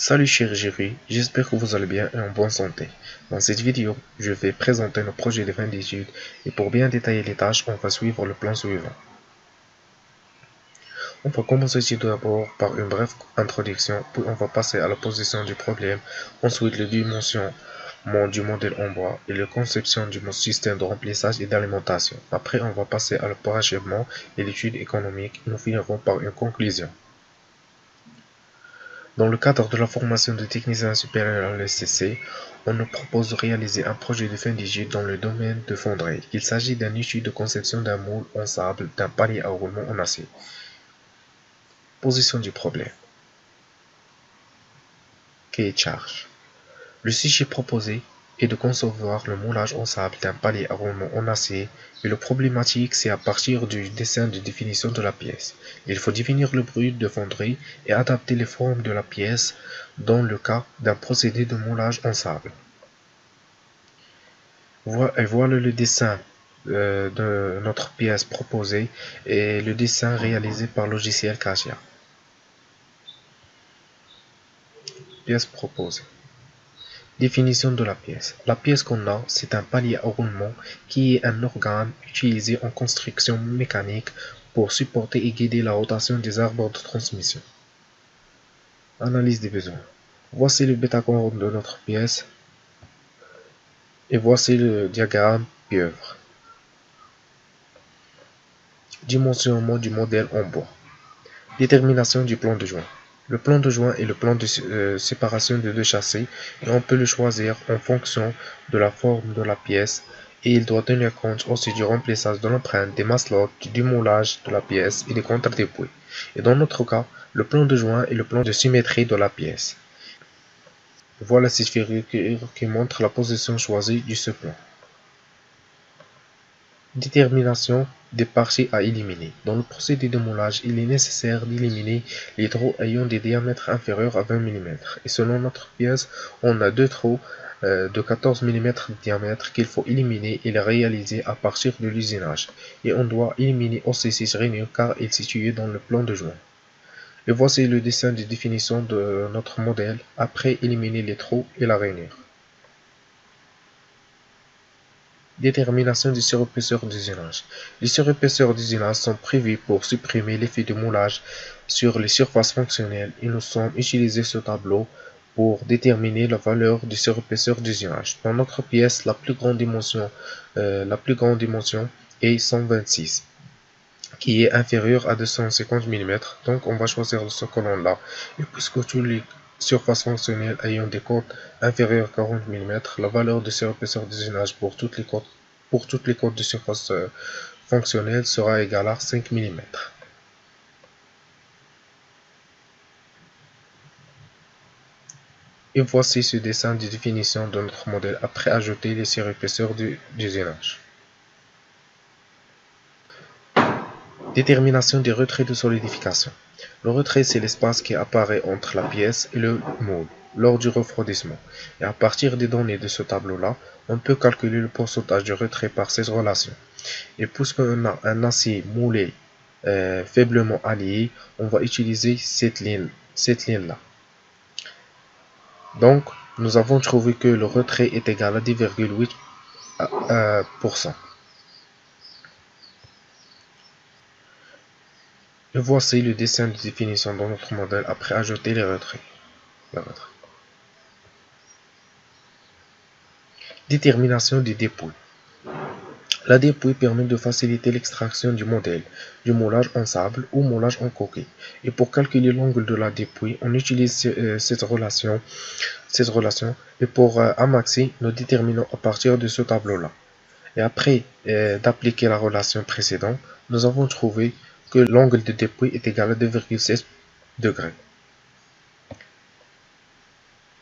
Salut cher Jerry, j'espère que vous allez bien et en bonne santé. Dans cette vidéo, je vais présenter nos projets de fin d'études et pour bien détailler les tâches, on va suivre le plan suivant. On va commencer tout d'abord par une brève introduction, puis on va passer à la position du problème, ensuite le dimensionnement du modèle en bois et la conception du système de remplissage et d'alimentation. Après, on va passer à le parachèvement et l'étude économique et nous finirons par une conclusion. Dans le cadre de la formation de technicien supérieur à l'ESCC, on nous propose de réaliser un projet de fin d'études dans le domaine de fonderie. Il s'agit d'une étude de conception d'un moule en sable d'un palier à roulement en acier. Position du problème. Cahier de charge. Le sujet proposé est de concevoir le moulage en sable d'un palier à roulement en acier, mais le problématique c'est à partir du dessin de définition de la pièce. Il faut définir le bruit de fonderie et adapter les formes de la pièce dans le cas d'un procédé de moulage en sable. Voilà le dessin de notre pièce proposée et le dessin réalisé par logiciel Cassia. Pièce proposée. Définition de la pièce. La pièce qu'on a, c'est un palier à roulement qui est un organe utilisé en construction mécanique pour supporter et guider la rotation des arbres de transmission. Analyse des besoins. Voici le bêta-contour de notre pièce et voici le diagramme pieuvre. Dimensionnement du modèle en bois. Détermination du plan de joint. Le plan de joint est le plan de séparation de deux châssis et on peut le choisir en fonction de la forme de la pièce et il doit tenir compte aussi du remplissage de l'empreinte, des maslots, du démoulage de la pièce et des contre-dépouilles. Et dans notre cas, le plan de joint est le plan de symétrie de la pièce. Voilà cette figure qui montre la position choisie de ce plan. Détermination des parties à éliminer. Dans le procédé de moulage, il est nécessaire d'éliminer les trous ayant des diamètres inférieurs à 20 mm. Et selon notre pièce, on a deux trous de 14 mm de diamètre qu'il faut éliminer et les réaliser à partir de l'usinage. Et on doit éliminer aussi ces rainures car il est situé dans le plan de joint. Et voici le dessin de définition de notre modèle après éliminer les trous et la rainure. Détermination des surépaisseurs d'usinage. Les surépaisseurs d'usinage sont prévus pour supprimer l'effet de moulage sur les surfaces fonctionnelles et nous sommes utilisé ce tableau pour déterminer la valeur du surépaisseur d'usinage. Dans notre pièce, la plus grande dimension est 126, qui est inférieure à 250 mm. Donc on va choisir ce colonne-là. Et puisque toutes les surfaces fonctionnelles ayant des côtes inférieures à 40 mm, la valeur de surépaisseur d'usinage pour toutes les côtes de surface fonctionnelle sera égale à 5 mm. Et voici ce dessin de définition de notre modèle après ajouter les surépaisseurs d'usinage. Détermination des retraits de solidification. Le retrait, c'est l'espace qui apparaît entre la pièce et le moule lors du refroidissement. Et à partir des données de ce tableau-là, on peut calculer le pourcentage de retrait par cette relation. Et puisqu'on a un acier moulé faiblement allié, on va utiliser cette ligne-là. Donc, nous avons trouvé que le retrait est égal à 10,8%. Et voici le dessin de définition de notre modèle après ajouter les retraits. Détermination des dépouilles. La dépouille permet de faciliter l'extraction du modèle, du moulage en sable ou moulage en coquille. Et pour calculer l'angle de la dépouille, on utilise cette relation. Et pour amaxer, nous déterminons à partir de ce tableau-là. Et après d'appliquer la relation précédente, nous avons trouvé que l'angle de dépouille est égal à 2,16 degrés.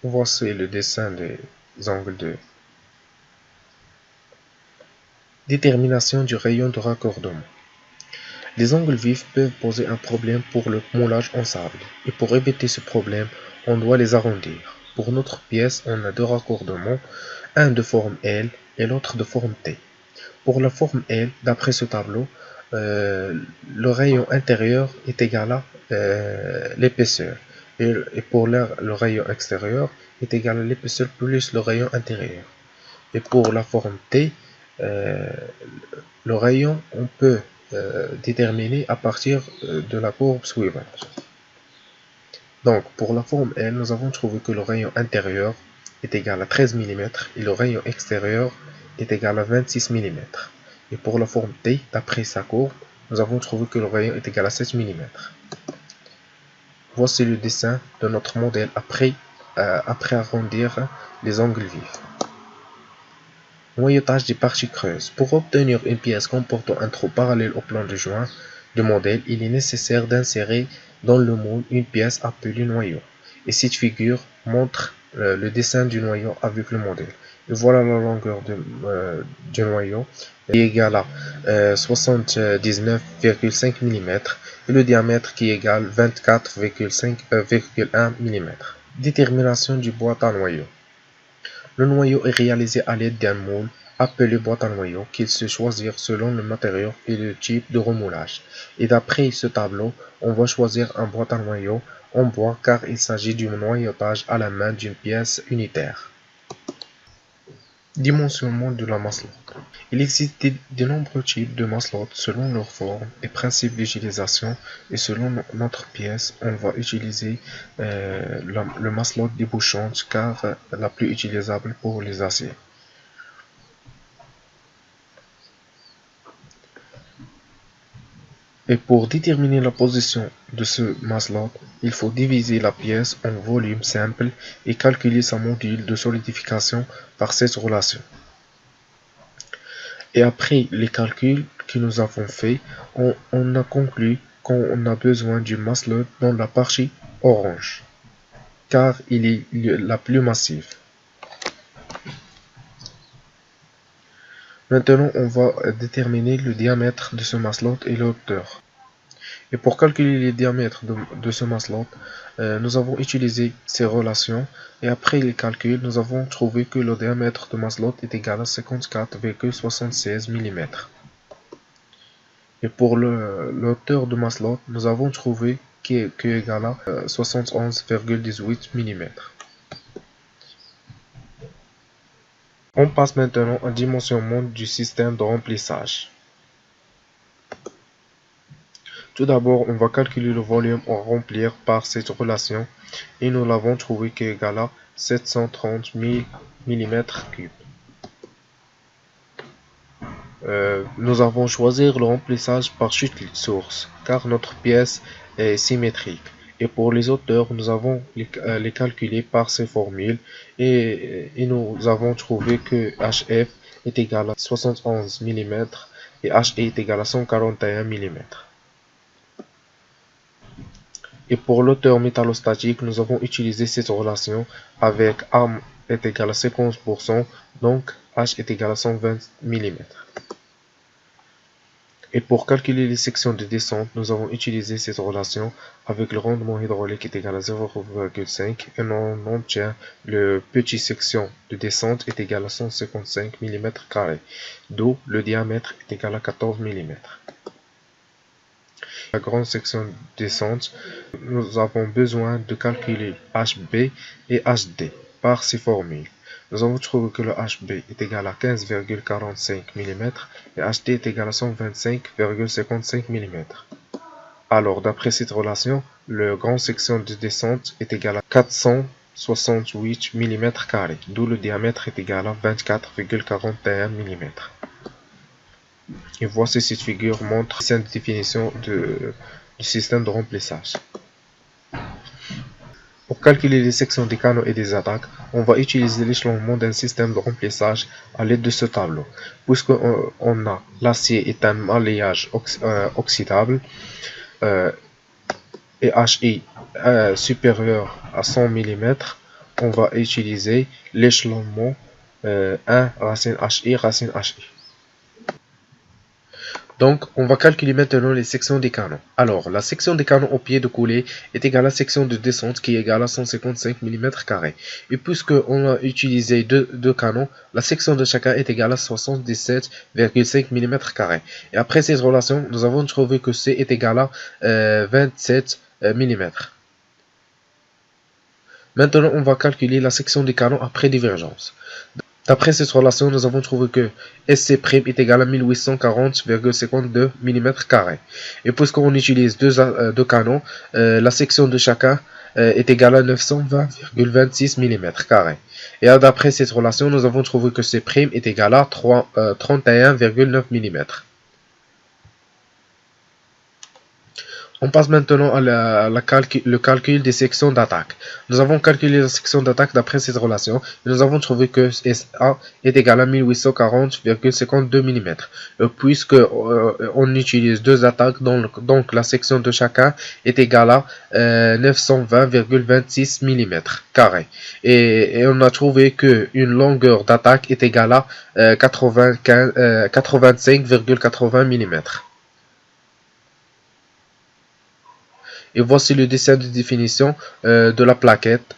Voici le dessin des angles de détermination du rayon de raccordement. Les angles vifs peuvent poser un problème pour le moulage en sable. Et pour éviter ce problème, on doit les arrondir. Pour notre pièce, on a deux raccordements, un de forme L et l'autre de forme T. Pour la forme L, d'après ce tableau, le rayon intérieur est égal à l'épaisseur Et pour le rayon extérieur est égal à l'épaisseur plus le rayon intérieur. Et pour la forme T, le rayon, on peut déterminer à partir de la courbe suivante. Donc, pour la forme L, nous avons trouvé que le rayon intérieur est égal à 13 mm et le rayon extérieur est égal à 26 mm. Et pour la forme T, d'après sa courbe, nous avons trouvé que le rayon est égal à 7 mm. Voici le dessin de notre modèle après arrondir les angles vifs. Noyautage des parties creuses. Pour obtenir une pièce comportant un trou parallèle au plan de joint du modèle, il est nécessaire d'insérer dans le moule une pièce appelée noyau. Et cette figure montre le dessin du noyau avec le modèle. Et voilà la longueur du noyau qui est égale à 79,5 mm et le diamètre qui est égal à 24,1 mm. Détermination du boîte à noyau. Le noyau est réalisé à l'aide d'un moule appelé boîte à noyau qu'il se choisir selon le matériau et le type de remoulage. Et d'après ce tableau, on va choisir un boîte à noyau en bois car il s'agit du noyautage à la main d'une pièce unitaire. Dimensionnement de la masse-lourde. Il existe de nombreux types de masse-lourde selon leur forme et principe d'utilisation, et selon notre pièce, on va utiliser le masse-lourde débouchante car la plus utilisable pour les aciers. Et pour déterminer la position de ce masse-lourde, il faut diviser la pièce en volume simple et calculer sa module de solidification par cette relation. Et après les calculs que nous avons faits, on a conclu qu'on a besoin du masse-lourde dans la partie orange, car il est la plus massive. Maintenant, on va déterminer le diamètre de ce masse-lourde et la hauteur. Et pour calculer les diamètres de ce masse-lourde, nous avons utilisé ces relations et après les calculs, nous avons trouvé que le diamètre de masse-lourde est égal à 54,76 mm. Et pour la hauteur de masse-lourde, nous avons trouvé qui est égal à 71,18 mm. On passe maintenant au dimensionnement du système de remplissage. Tout d'abord, on va calculer le volume à remplir par cette relation et nous l'avons trouvé qui est égal à 730 000 mm3. Nous avons choisi le remplissage par chute source car notre pièce est symétrique. Et pour les hauteurs, nous avons les calculés par ces formules et nous avons trouvé que HF est égal à 71 mm et HE est égal à 141 mm. Et pour l'hauteur métallostatique, nous avons utilisé cette relation avec AM est égal à 50%, donc H est égal à 120 mm. Et pour calculer les sections de descente, nous avons utilisé cette relation avec le rendement hydraulique est égal à 0,5 et on obtient le petit section de descente est égal à 155 mm², d'où le diamètre est égal à 14 mm. La grande section de descente, nous avons besoin de calculer HB et HD par ces formules. Nous avons trouvé que le HB est égal à 15,45 mm et HD est égal à 125,55 mm. Alors, d'après cette relation, la grande section de descente est égal à 468 mm², d'où le diamètre est égal à 24,41 mm. Et voici cette figure montre cette définition du système de remplissage. Pour calculer les sections des canaux et des attaques, on va utiliser l'échelonnement d'un système de remplissage à l'aide de ce tableau. Puisqu'on a l'acier est un alliage oxydable et HI supérieur à 100 mm, on va utiliser l'échelonnement 1 racine HI racine HI. Donc, on va calculer maintenant les sections des canons. Alors, la section des canons au pied de coulée est égale à la section de descente qui est égale à 155 mm². Et puisqu'on a utilisé deux canons, la section de chacun est égale à 77,5 mm². Et après cette relation, nous avons trouvé que C est égal à 27 mm. Maintenant, on va calculer la section des canons après divergence. D'après cette relation, nous avons trouvé que SC' est égal à 1840,52 mm². Et puisqu'on utilise deux canons, la section de chacun est égale à 920,26 mm². Et d'après cette relation, nous avons trouvé que C' est égal à 31,9 mm. On passe maintenant à le calcul des sections d'attaque. Nous avons calculé la section d'attaque d'après cette relation et nous avons trouvé que SA est égal à 1840,52 mm. Puisque on utilise deux attaques, donc la section de chacun est égale à 920,26 mm². Et on a trouvé qu'une longueur d'attaque est égale à 85,80 mm. Et voici le dessin de définition de la plaquette.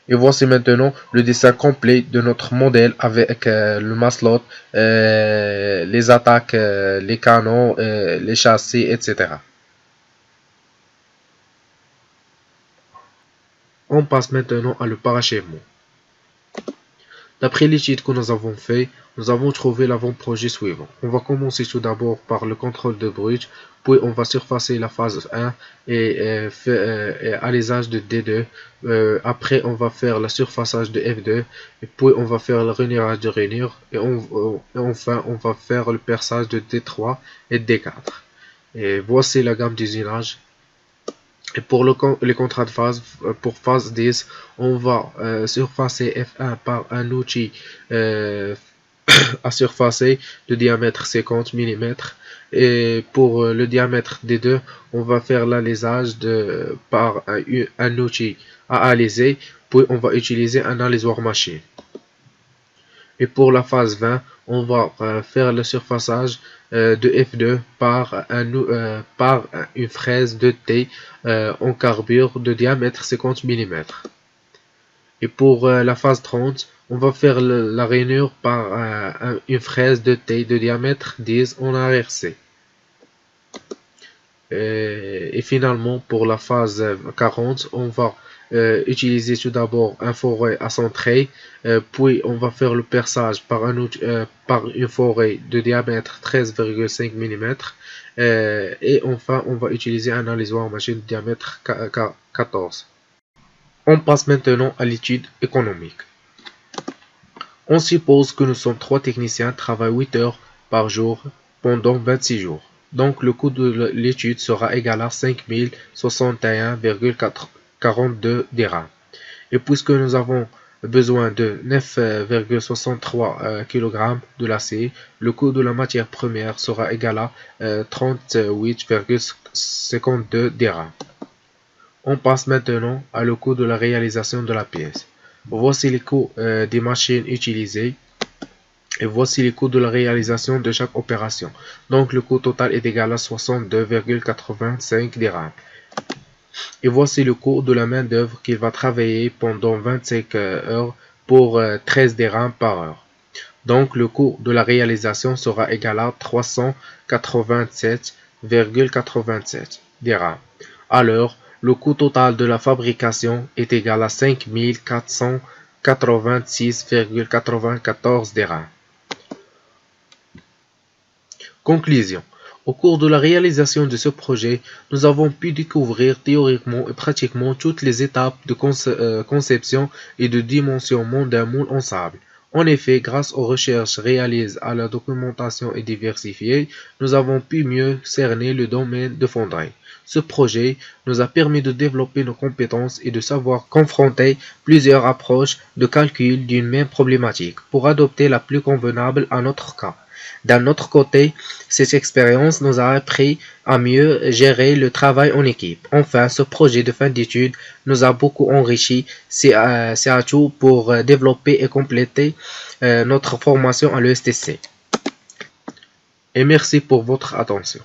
Et voici maintenant le dessin complet de notre modèle avec le maslot, les attaques, les canons, les châssis, etc. On passe maintenant à le parachèvement. D'après l'étude que nous avons fait, nous avons trouvé l'avant-projet suivant. On va commencer tout d'abord par le contrôle de brut, puis on va surfacer la phase 1 et alésage de D2. Après, on va faire le surfaçage de F2, et puis on va faire le rainurage de rainure, et enfin, on va faire le perçage de D3 et D4. Et voici la gamme d'usinage. Et pour les contrats de phase, pour phase 10, on va surfacer F1 par un outil à surfacer de diamètre 50 mm. Et pour le diamètre des deux, on va faire l'alésage par un outil à aliser, puis on va utiliser un alisoir machine. Et pour la phase 20, on va faire le surfaçage de F2 par une fraise de T en carbure de diamètre 50 mm. Et pour la phase 30, on va faire la rainure par une fraise de T de diamètre 10 en ARC. Et finalement, pour la phase 40, on va utiliser tout d'abord un forêt à centrer, puis on va faire le perçage par une forêt de diamètre 13,5 mm, et enfin on va utiliser un alisoir machine de diamètre 14. On passe maintenant à l'étude économique. On suppose que nous sommes 3 techniciens travaillent 8 heures par jour pendant 26 jours. Donc le coût de l'étude sera égal à 5061,42 dirhams. Et puisque nous avons besoin de 9,63 kg de l'acier, le coût de la matière première sera égal à 38,52 dirhams. On passe maintenant à le coût de la réalisation de la pièce. Voici les coûts des machines utilisées. Et voici les coûts de la réalisation de chaque opération. Donc le coût total est égal à 62,85 dirhams. Et voici le coût de la main d'œuvre qui va travailler pendant 25 heures pour 13 dirhams par heure. Donc le coût de la réalisation sera égal à 387,87 dirhams. Alors le coût total de la fabrication est égal à 5486,94 dirhams. Conclusion. Au cours de la réalisation de ce projet, nous avons pu découvrir théoriquement et pratiquement toutes les étapes de conception et de dimensionnement d'un moule en sable. En effet, grâce aux recherches réalisées à la documentation et diversifiée, nous avons pu mieux cerner le domaine de fonderie. Ce projet nous a permis de développer nos compétences et de savoir confronter plusieurs approches de calcul d'une même problématique pour adopter la plus convenable à notre cas. D'un autre côté, cette expérience nous a appris à mieux gérer le travail en équipe. Enfin, ce projet de fin d'études nous a beaucoup enrichi. C'est un tout pour développer et compléter notre formation à l'ESTC. Et merci pour votre attention.